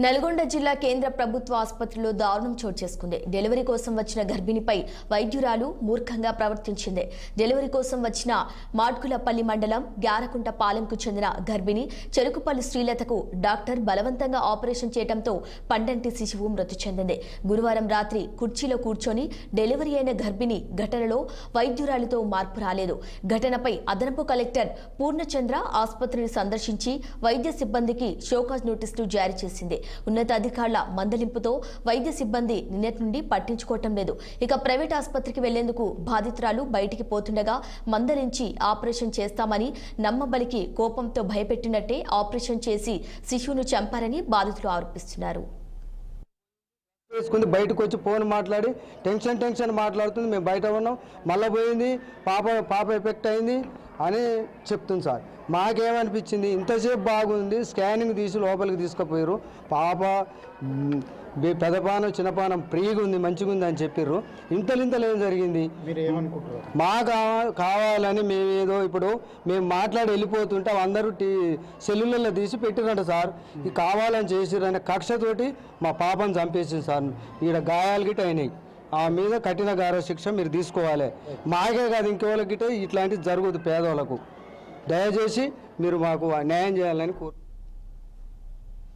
నల్గొండ జిల్లా కేంద్ర ప్రభుత్వ ఆసుపత్రిలో దారుణం చోటు చేసుకుంది. డెలివరీ కోసం వచ్చిన గర్భిణిపై వైద్యురాలు మూర్ఖంగా ప్రవర్తించింది. డెలివరీ కోసం వచ్చిన మాడ్గులపల్లి మండలం గ్యారకుంటపాలెంకు చెందిన గర్భిణి చెరుకుపల్లి శ్రీలతకు డాక్టర్ బలవంతంగా ఆపరేషన్ చేయడంతో పండంటి శిశువు మృతి చెందింది. గురువారం రాత్రి కుర్చీలో కూర్చొని డెలివరీ అయిన గర్భిణి ఘటనలో వైద్యురాలితో మార్పు రాలేదు. ఘటనపై అదనపు కలెక్టర్ పూర్ణచంద్ర ఆసుపత్రిని సందర్శించి వైద్య సిబ్బందికి షోకాజ్ నోటీసులు జారీ చేసింది. ఉన్నతాధికారుల మందలింపుతో వైద్య సిబ్బంది నిన్నటి నుండి పట్టించుకోవటం లేదు. ఇక ప్రైవేట్ ఆసుపత్రికి వెళ్లేందుకు బాధితురాలు బయటికి పోతుండగా మందలించి ఆపరేషన్ చేస్తామని నమ్మబలికి కోపంతో భయపెట్టినట్టే ఆపరేషన్ చేసి శిశువును చంపారని బాధితులు ఆరోపిస్తున్నారు. బయటకు వచ్చి ఫోన్ మాట్లాడి టెన్షన్ మాట్లాడుతుంది. మేము బయట ఉన్నాం, మళ్ళీ పోయింది, పాప ఎఫెక్ట్ అయింది అని చెప్తుంది సార్. మాకేమనిపించింది, ఇంతసేపు బాగుంది, స్కానింగ్ తీసి లోపలికి తీసుకుపోయారు. పాప పెదపానం చిన్నపానం ఫ్రీగా ఉంది, మంచిగా ఉంది అని చెప్పారు. ఇంతలు ఏం జరిగింది? మాకు కావాలని మేమేదో ఇప్పుడు మేము మాట్లాడి వెళ్ళిపోతుంటే అందరూ సెల్లులలో తీసి పెట్టిరంట సార్. ఇది కావాలని చేసిరనే కక్షతోటి మా పాపను చంపేసింది సార్. ఈడ గాయాలు గిట్ట అయినాయి. ఆ మీద కఠిన గార శిక్ష మీరు తీసుకోవాలి. మాకే కాదు ఇంకెవరికి గిట్ట ఇట్లాంటివి జరుగుతుంది. పేదవాళ్ళకు దయచేసి మీరు మాకు న్యాయం చేయాలని కోరు.